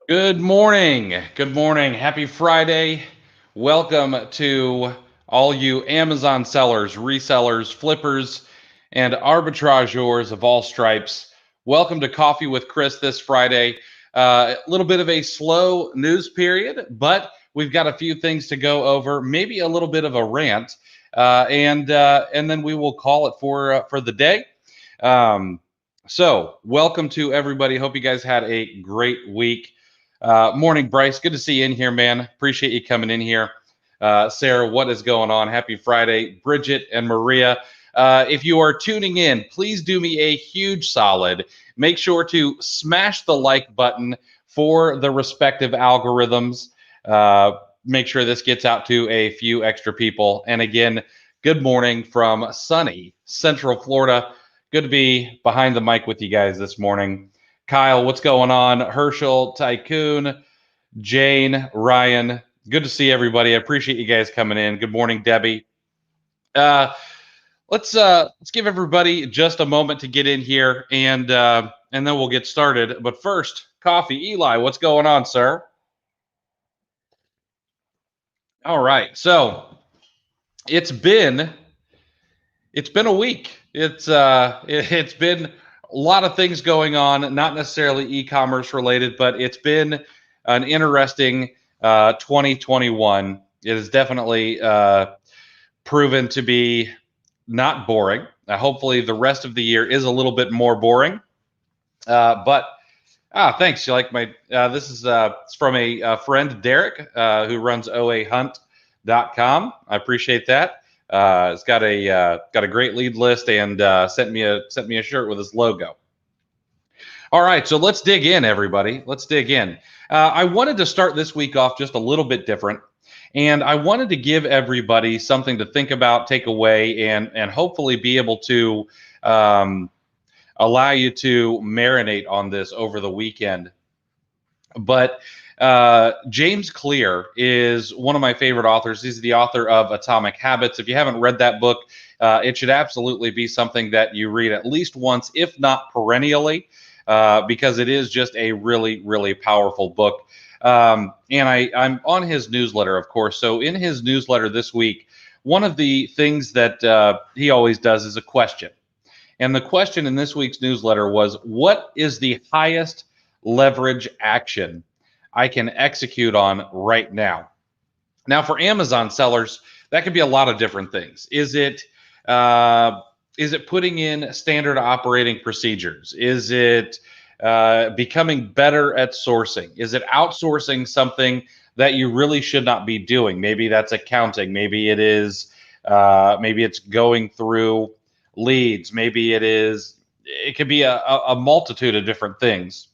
Good morning. Good morning. Happy Friday. Welcome to all you Amazon sellers, resellers, flippers, and arbitrageurs of all stripes. Welcome to Coffee with Chris this Friday. A little bit of a slow news period, but we've got a few things to go over, maybe a little bit of a rant, and then we will call it for the day. So, welcome to everybody. Hope you guys had a great week. Morning, Bryce. Good to see you in here, man. Appreciate you coming in here. Sarah, what is going on? Happy Friday. Bridget and Maria. If you are tuning in, please do me a huge solid. Make sure to smash the like button for the respective algorithms. Make sure this gets out to a few extra people. And again, good morning from sunny Central Florida. Good to be behind the mic with you guys this morning. Kyle, what's going on? Herschel, Tycoon, Jane, Ryan. Good to see everybody. I appreciate you guys coming in. Good morning, Debbie. Uh, let's give everybody just a moment to get in here, and then we'll get started. But first, coffee. Eli, what's going on, sir? All right. So it's been it's been a week. It's been a lot of things going on, not necessarily e-commerce related, but it's been an interesting 2021. It has definitely proven to be not boring. Hopefully, the rest of the year is a little bit more boring. But thanks. You like my? This is it's from a friend, Derek, who runs oahunt.com. I appreciate that. It's got a great lead list and sent me a shirt with his logo. All right, so let's dig in, everybody. Let's dig in. I wanted to start this week off just a little bit different, and I wanted to give everybody something to think about, take away, and hopefully be able to allow you to marinate on this over the weekend. But James Clear is one of my favorite authors. He's the author of Atomic Habits. If you haven't read that book, it should absolutely be something that you read at least once, if not perennially, because it is just a really, really powerful book. And I'm on his newsletter, of course. So in his newsletter this week, one of the things that he always does is a question. And the question in this week's newsletter was, what is the highest leverage action I can execute on right now? Now, for Amazon sellers, that could be a lot of different things. Is it putting in standard operating procedures? Is it becoming better at sourcing? Is it outsourcing something that you really should not be doing? Maybe that's accounting. Maybe it is. Maybe it's going through leads. Maybe it is. It could be a multitude of different things.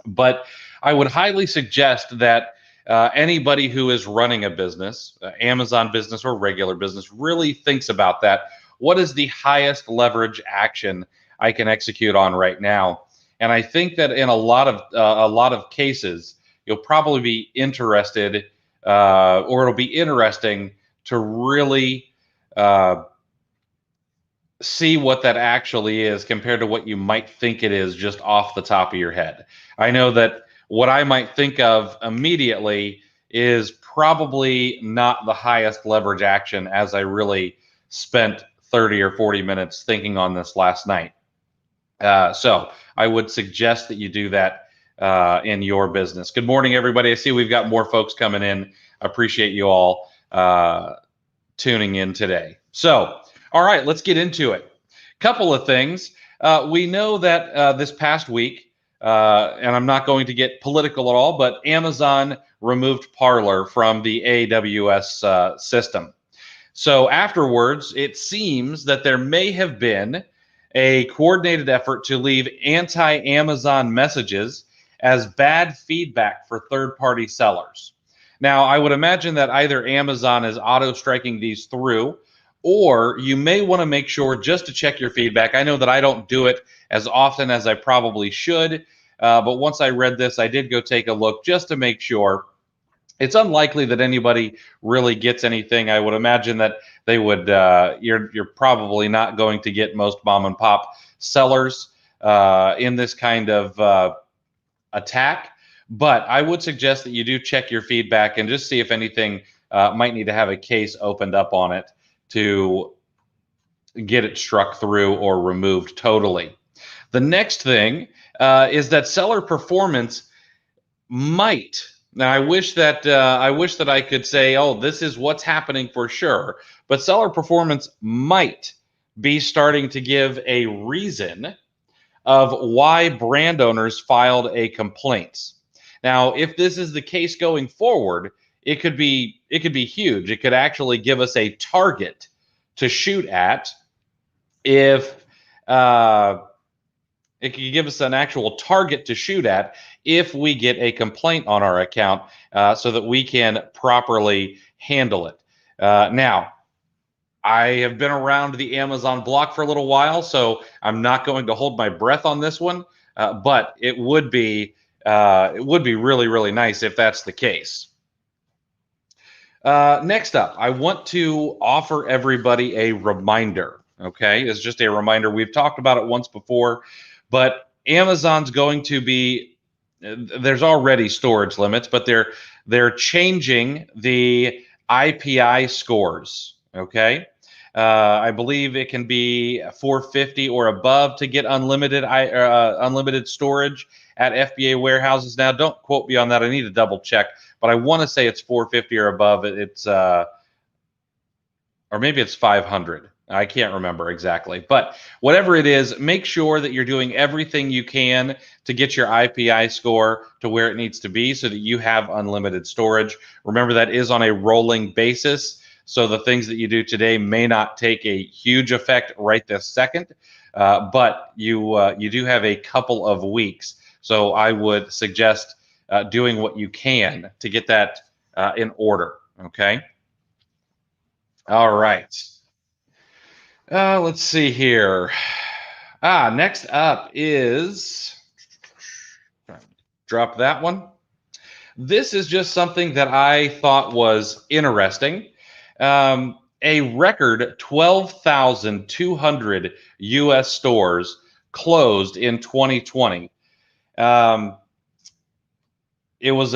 But I would highly suggest that anybody who is running a business, Amazon business or regular business, really thinks about that. What is the highest leverage action I can execute on right now? And I think that in a lot of cases, you'll probably be interested, or it'll be interesting to really see what that actually is compared to what you might think it is just off the top of your head. I know that what I might think of immediately is probably not the highest leverage action, as I really spent 30 or 40 minutes thinking on this last night. So I would suggest that you do that in your business. Good morning, everybody. I see we've got more folks coming in. I appreciate you all tuning in today. So, all right, let's get into it. Couple of things. We know that this past week, and I'm not going to get political at all, but Amazon removed Parler from the AWS system. So afterwards, it seems that there may have been a coordinated effort to leave anti-Amazon messages as bad feedback for third-party sellers. Now, I would imagine that either Amazon is auto-striking these through, or you may want to make sure just to check your feedback. I know that I don't do it as often as I probably should, but once I read this, I did go take a look just to make sure. It's unlikely that anybody really gets anything. I would imagine that they would. You're probably not going to get most mom and pop sellers in this kind of attack. But I would suggest that you do check your feedback and just see if anything might need to have a case opened up on it to get it struck through or removed totally. The next thing is that seller performance might. Now, I wish that I could say, oh, this is what's happening for sure. But seller performance might be starting to give a reason of why brand owners filed a complaint. Now, if this is the case going forward, it could be huge. It could actually give us a target to shoot at if it could give us an actual target to shoot at if we get a complaint on our account, so that we can properly handle it. Now, I have been around the Amazon block for a little while, so I'm not going to hold my breath on this one, but it would be really, really nice if that's the case. Next up, I want to offer everybody a reminder. Okay, it's just a reminder. We've talked about it once before, but Amazon's going to be, there's already storage limits, but they're changing the IPI scores. Okay, I believe it can be 450 or above to get unlimited storage at FBA warehouses. Now, don't quote me on that. I need to double check, but I want to say it's 450 or above. It's or maybe it's 500. I can't remember exactly, but whatever it is, make sure that you're doing everything you can to get your IPI score to where it needs to be so that you have unlimited storage. Remember, that is on a rolling basis. So the things that you do today may not take a huge effect right this second, but you do have a couple of weeks. So I would suggest doing what you can to get that in order. Okay. All right. Let's see here. Next up is, drop that one. This is just something that I thought was interesting. A record 12,200 U.S. stores closed in 2020. It was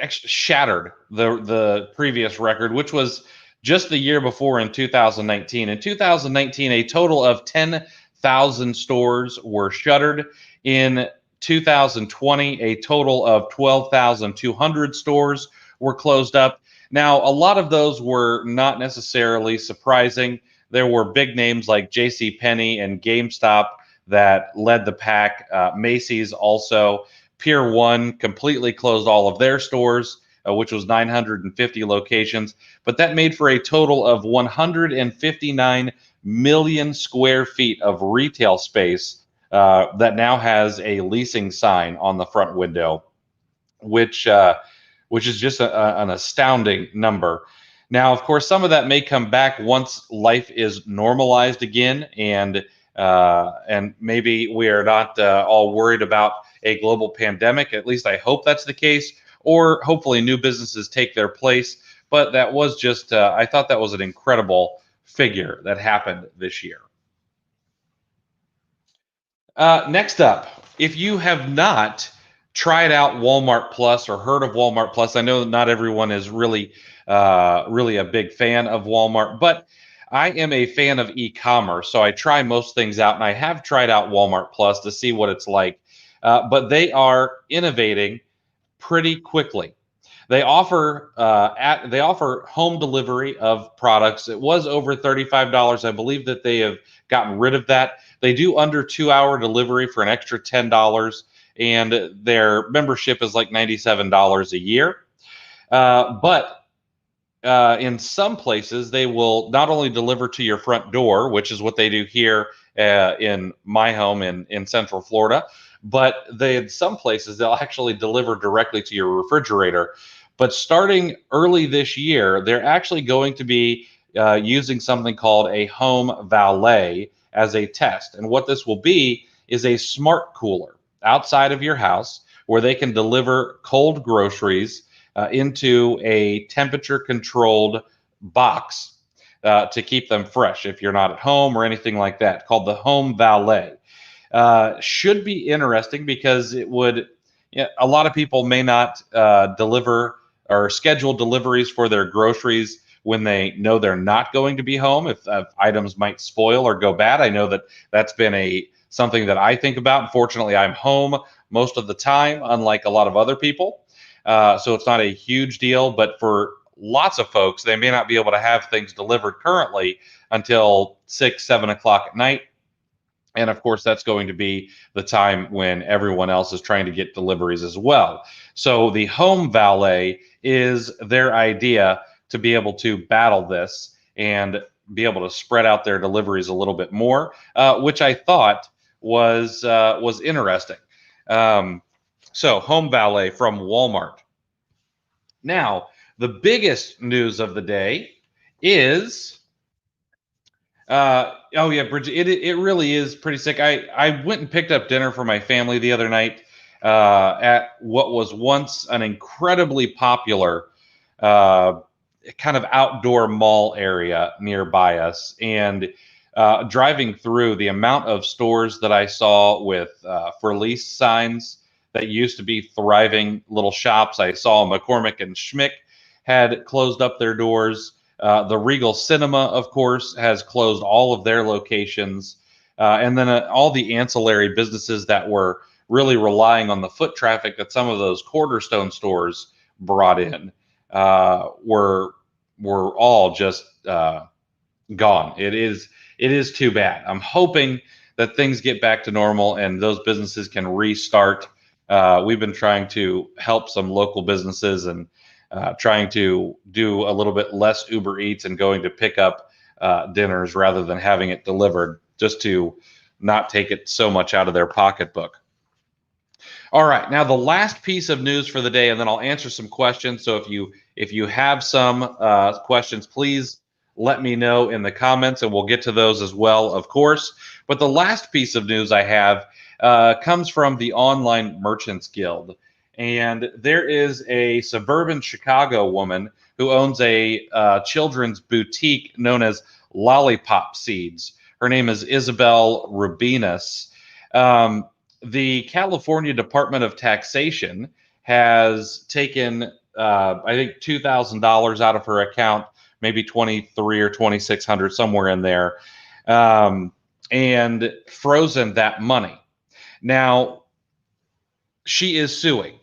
shattered the previous record, which was just the year before in 2019. In 2019, a total of 10,000 stores were shuttered. In 2020, a total of 12,200 stores were closed up. Now, a lot of those were not necessarily surprising. There were big names like JCPenney and GameStop that led the pack. Macy's also. Pier 1 completely closed all of their stores, which was 950 locations. But that made for a total of 159 million square feet of retail space that now has a leasing sign on the front window, which is just an astounding number. Now, of course, some of that may come back once life is normalized again, and maybe we are not all worried about a global pandemic. At least I hope that's the case, or hopefully new businesses take their place. But that was just, I thought that was an incredible figure that happened this year. Next up, if you have not tried out Walmart Plus or heard of Walmart Plus, I know that not everyone is really a big fan of Walmart, but I am a fan of e-commerce, so I try most things out, and I have tried out Walmart Plus to see what it's like. But they are innovating pretty quickly. They offer home delivery of products. It was over $35. I believe that they have gotten rid of that. They do under 2-hour delivery for an extra $10, and their membership is like $97 a year. But in some places, they will not only deliver to your front door, which is what they do here in my home in Central Florida, but in some places, they'll actually deliver directly to your refrigerator. But starting early this year, they're actually going to be using something called a home valet as a test. And what this will be is a smart cooler outside of your house where they can deliver cold groceries into a temperature-controlled box to keep them fresh if you're not at home or anything like that, called the home valet. Should be interesting because it would Yeah, a lot of people may not deliver or schedule deliveries for their groceries when they know they're not going to be home. If items might spoil or go bad, I know that that's been a something that I think about. Unfortunately, I'm home most of the time, unlike a lot of other people. So it's not a huge deal. But for lots of folks, they may not be able to have things delivered currently until 6, 7 o'clock at night. And of course, that's going to be the time when everyone else is trying to get deliveries as well. So the home valet is their idea to be able to battle this and be able to spread out their deliveries a little bit more, which I thought was interesting. Um, so home valet from Walmart. Now, the biggest news of the day is oh yeah, Bridget, it really is pretty sick. I went and picked up dinner for my family the other night at what was once an incredibly popular uh, kind of outdoor mall area nearby us, and driving through the amount of stores that I saw with for lease signs that used to be thriving little shops. I saw McCormick and Schmick had closed up their doors. The Regal Cinema, of course, has closed all of their locations. And then all the ancillary businesses that were really relying on the foot traffic that some of those cornerstone stores brought in were all just gone. It is too bad. I'm hoping that things get back to normal and those businesses can restart. We've been trying to help some local businesses and trying to do a little bit less Uber Eats and going to pick up dinners rather than having it delivered, just to not take it so much out of their pocketbook. All right, now the last piece of news for the day, and then I'll answer some questions. So if you have some questions, please let me know in the comments, and we'll get to those as well, of course. But the last piece of news I have comes from the Online Merchants Guild. And there is a suburban Chicago woman who owns a children's boutique known as Lollipop Seeds. Her name is Isabel Rubinas. The California Department of Taxation has taken, I think, $2,000 out of her account, maybe 23 or 2,600, somewhere in there, and frozen that money. Now, she is suing.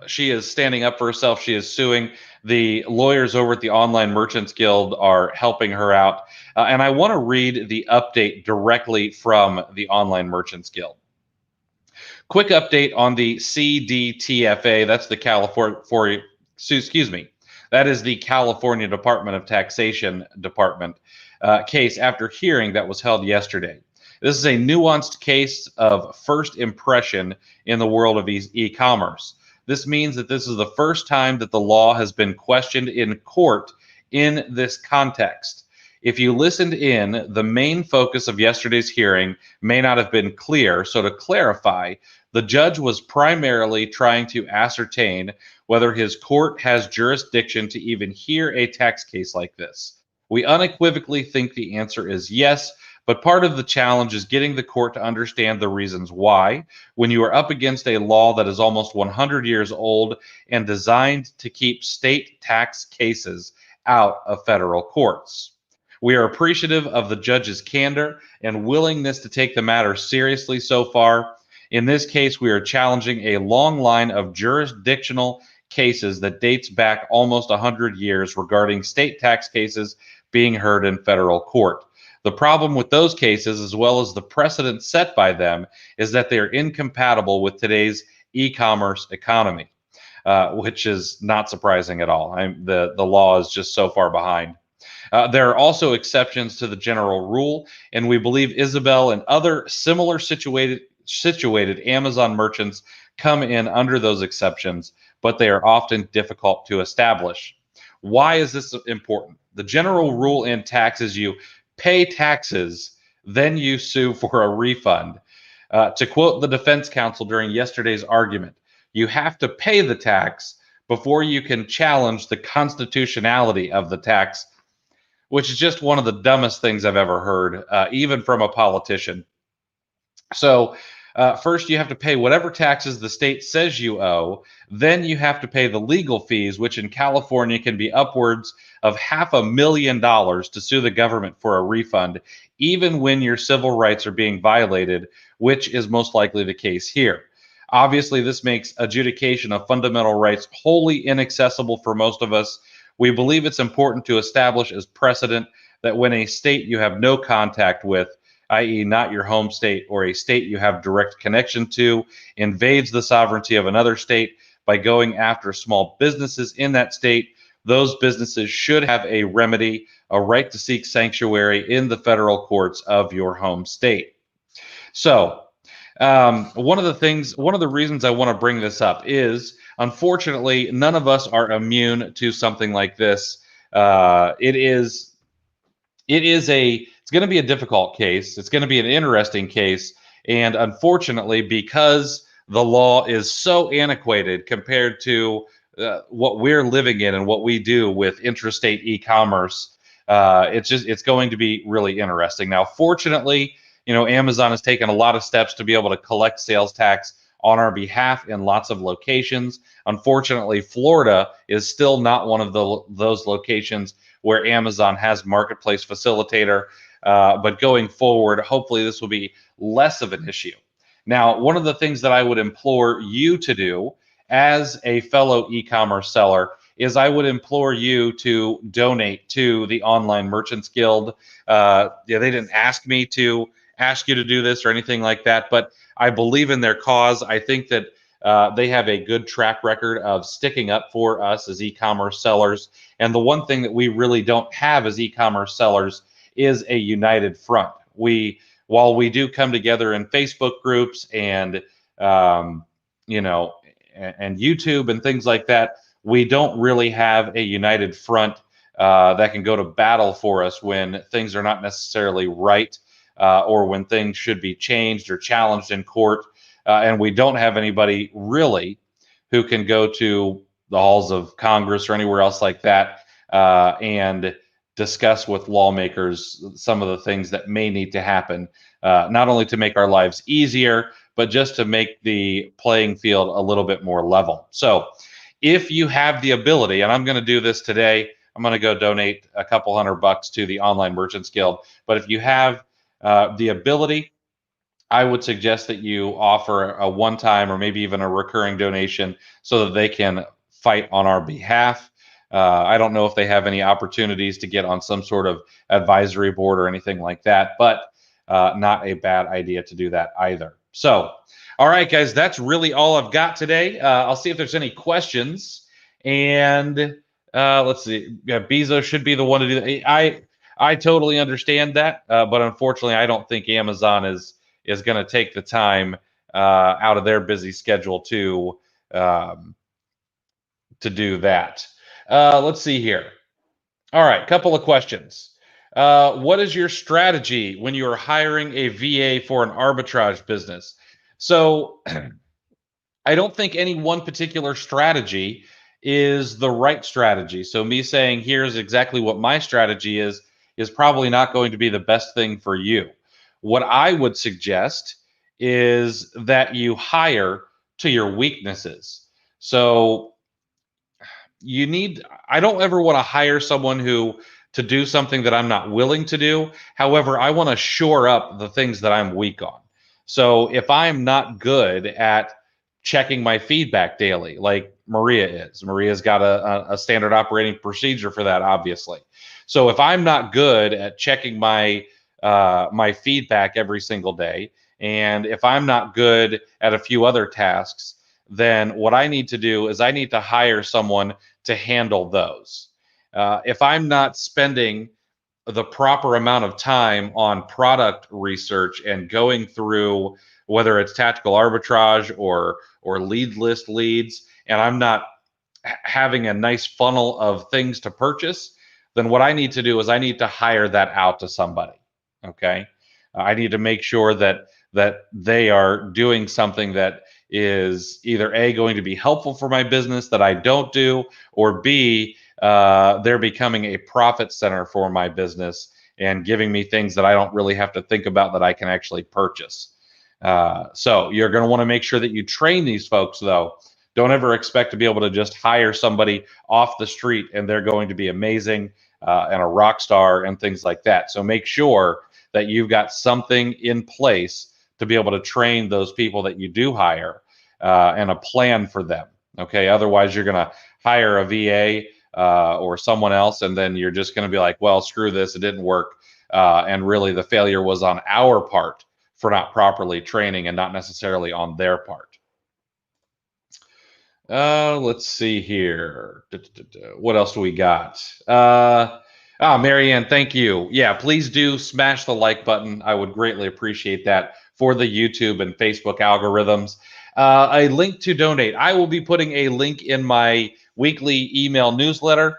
She is standing up for herself. She is suing. The lawyers over at the Online Merchants Guild are helping her out. And I want to read the update directly from the Online Merchants Guild. Quick update on the CDTFA. That's the California, excuse me, that is the California Department of Taxation Department case after hearing that was held yesterday. This is a nuanced case of first impression in the world of e-commerce. This means that this is the first time that the law has been questioned in court in this context. If you listened in, the main focus of yesterday's hearing may not have been clear. So to clarify, the judge was primarily trying to ascertain whether his court has jurisdiction to even hear a tax case like this. We unequivocally think the answer is yes, but part of the challenge is getting the court to understand the reasons why, when you are up against a law that is almost 100 years old and designed to keep state tax cases out of federal courts. We are appreciative of the judge's candor and willingness to take the matter seriously so far. In this case, we are challenging a long line of jurisdictional cases that dates back almost 100 years regarding state tax cases being heard in federal court. The problem with those cases, as well as the precedent set by them, is that they are incompatible with today's e-commerce economy, which is not surprising at all. The law is just so far behind. There are also exceptions to the general rule, and we believe Isabel and other similar situated Amazon merchants come in under those exceptions, but they are often difficult to establish. Why is this important? The general rule in tax is you pay taxes, then you sue for a refund. To quote the defense counsel during yesterday's argument, you have to pay the tax before you can challenge the constitutionality of the tax, which is just one of the dumbest things I've ever heard, even from a politician. So first you have to pay whatever taxes the state says you owe. Then you have to pay the legal fees, which in California can be upwards of $500,000 to sue the government for a refund, even when your civil rights are being violated, which is most likely the case here. Obviously, this makes adjudication of fundamental rights wholly inaccessible for most of us. We believe it's important to establish as precedent that when a state you have no contact with, i.e., not your home state, or a state you have direct connection to, invades the sovereignty of another state by going after small businesses in that state, those businesses should have a remedy, a right to seek sanctuary in the federal courts of your home state. So, one of the reasons I want to bring this up is, unfortunately, none of us are immune to something like this. It's going to be a difficult case. It's going to be an interesting case. And unfortunately, because the law is so antiquated compared to what we're living in and what we do with intrastate e-commerce, it's going to be really interesting. Now, fortunately, Amazon has taken a lot of steps to be able to collect sales tax on our behalf in lots of locations. Unfortunately, Florida is still not one of those locations where Amazon has marketplace facilitator. But going forward, hopefully this will be less of an issue. Now, one of the things that I would implore you to do as a fellow e-commerce seller is I would implore you to donate to the Online Merchants Guild. They didn't ask me to ask you to do this or anything like that, but I believe in their cause. I think that they have a good track record of sticking up for us as e-commerce sellers. And the one thing that we really don't have as e-commerce sellers is a united front. While we do come together in Facebook groups and and YouTube and things like that, we don't really have a united front that can go to battle for us when things are not necessarily right. Or when things should be changed or challenged in court. And we don't have anybody really who can go to the halls of Congress or anywhere else like that and discuss with lawmakers some of the things that may need to happen, not only to make our lives easier, but just to make the playing field a little bit more level. So if you have the ability, and I'm going to do this today, I'm going to go donate a couple $100 to the Online Merchants Guild. But if you have the ability, I would suggest that you offer a one-time or maybe even a recurring donation so that they can fight on our behalf. I don't know if they have any opportunities to get on some sort of advisory board or anything like that, but not a bad idea to do that either. So, all right, guys, that's really all I've got today. I'll see if there's any questions. And let's see. Yeah, Bezos should be the one to do that. I totally understand that, but unfortunately, I don't think Amazon is going to take the time out of their busy schedule to do that. Let's see here. All right, couple of questions. What is your strategy when you are hiring a VA for an arbitrage business? So I don't think any one particular strategy is the right strategy. So me saying here's exactly what my strategy is probably not going to be the best thing for you. What I would suggest is that you hire to your weaknesses. So I don't ever want to hire someone to do something that I'm not willing to do. However, I want to shore up the things that I'm weak on. So if I'm not good at checking my feedback daily, like Maria's got a standard operating procedure for that, obviously. So if I'm not good at checking my feedback every single day, and if I'm not good at a few other tasks, then what I need to do is I need to hire someone to handle those. If I'm not spending the proper amount of time on product research and going through whether it's tactical arbitrage or lead list leads, and I'm not having a nice funnel of things to purchase, then what I need to do is I need to hire that out to somebody. Okay, I need to make sure that they are doing something that is either A, going to be helpful for my business that I don't do, or B, they're becoming a profit center for my business and giving me things that I don't really have to think about that I can actually purchase. So you're going to want to make sure that you train these folks, though. Don't ever expect to be able to just hire somebody off the street and they're going to be amazing and a rock star and things like that. So make sure that you've got something in place to be able to train those people that you do hire and a plan for them. Okay. Otherwise, you're going to hire a VA or someone else, and then you're just going to be like, well, screw this. It didn't work. And really, the failure was on our part for not properly training and not necessarily on their part. Let's see here. What else do we got? Marianne, thank you. Yeah, please do smash the like button. I would greatly appreciate that for the YouTube and Facebook algorithms. A link to donate. I will be putting a link in my weekly email newsletter,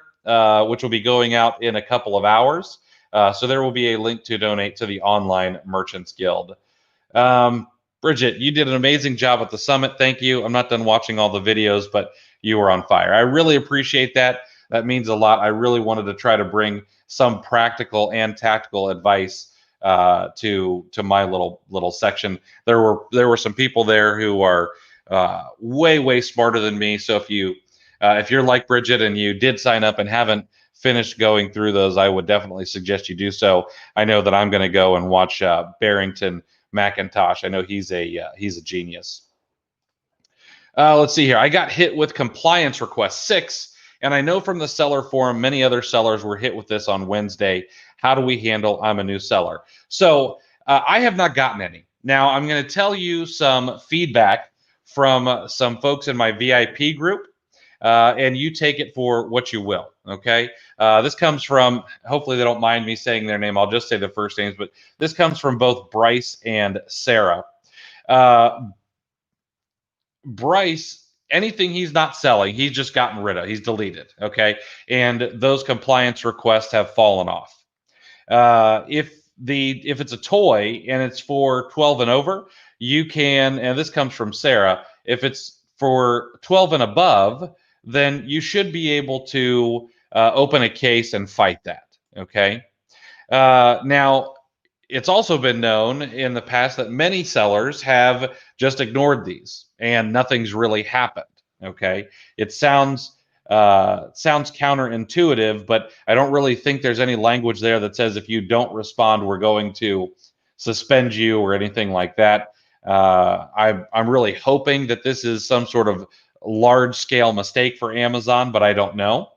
which will be going out in a couple of hours. So there will be a link to donate to the Online Merchants Guild. Bridget, you did an amazing job at the summit. Thank you. I'm not done watching all the videos, but you were on fire. I really appreciate that. That means a lot. I really wanted to try to bring some practical and tactical advice to my little section. There were some people there who are way smarter than me. So if you're like Bridget and you did sign up and haven't finished going through those, I would definitely suggest you do so. I know that I'm going to go and watch Barrington McIntosh. I know he's a genius. Let's see here. I got hit with compliance request 6, and I know from the seller forum many other sellers were hit with this on Wednesday. How do we handle? I'm a new seller. So I have not gotten any. Now I'm going to tell you some feedback from some folks in my VIP group, and you take it for what you will. Okay. This comes from, hopefully they don't mind me saying their name. I'll just say the first names, but this comes from both Bryce and Sarah. Bryce, anything he's not selling, he's just gotten rid of. He's deleted. Okay. And those compliance requests have fallen off. If it's a toy and it's for 12 and over, you can, and this comes from Sarah, if it's for 12 and above, then you should be able to open a case and fight that. Okay. Now, it's also been known in the past that many sellers have just ignored these and nothing's really happened. Okay. It sounds counterintuitive, but I don't really think there's any language there that says if you don't respond, we're going to suspend you or anything like that. I'm really hoping that this is some sort of large-scale mistake for Amazon, but I don't know.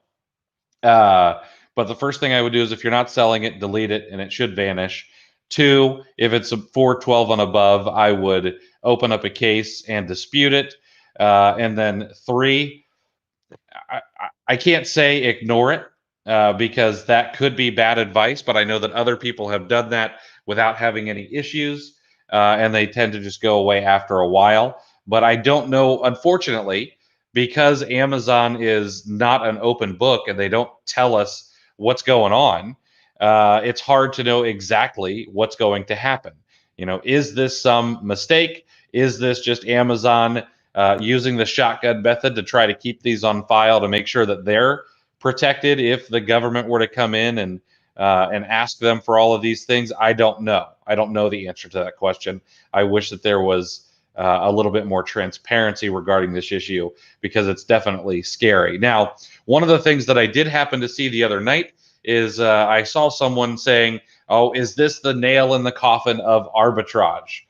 But the first thing I would do is if you're not selling it, delete it, and it should vanish. 2, if it's a 412 and above, I would open up a case and dispute it. And then 3, I can't say ignore it because that could be bad advice, but I know that other people have done that without having any issues, and they tend to just go away after a while. But I don't know, unfortunately, because Amazon is not an open book and they don't tell us what's going on, it's hard to know exactly what's going to happen. Is this some mistake? Is this just Amazon using the shotgun method to try to keep these on file to make sure that they're protected if the government were to come in and ask them for all of these things? I don't know. I don't know the answer to that question. I wish that there was a little bit more transparency regarding this issue because it's definitely scary. Now, one of the things that I did happen to see the other night is I saw someone saying, "Oh, is this the nail in the coffin of arbitrage?"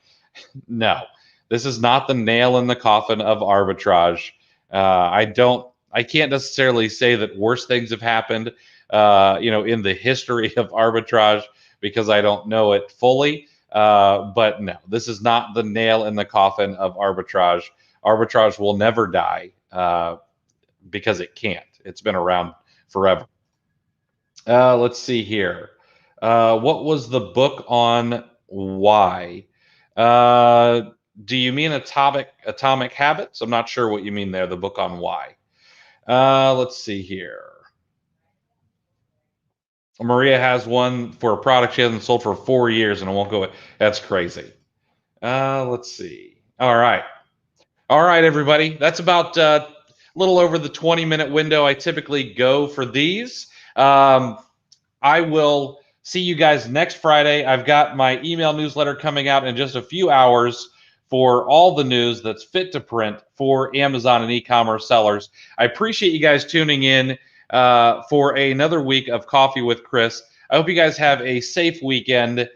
No, this is not the nail in the coffin of arbitrage. I can't necessarily say that worse things have happened, in the history of arbitrage because I don't know it fully. But no, this is not the nail in the coffin of arbitrage. Arbitrage will never die because it can't. It's been around forever. Let's see here. What was the book on why? Do you mean Atomic Habits? I'm not sure what you mean there, the book on why. Let's see here. Maria has one for a product she hasn't sold for 4 years and it won't go away. That's crazy. Let's see. All right, everybody. That's about a little over the 20-minute window I typically go for these. I will see you guys next Friday. I've got my email newsletter coming out in just a few hours for all the news that's fit to print for Amazon and e-commerce sellers. I appreciate you guys tuning in for another week of Coffee with Chris. I hope you guys have a safe weekend.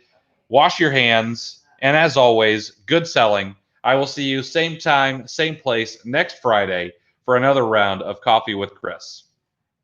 Wash your hands. And as always, good selling. I will see you same time, same place next Friday for another round of Coffee with Chris.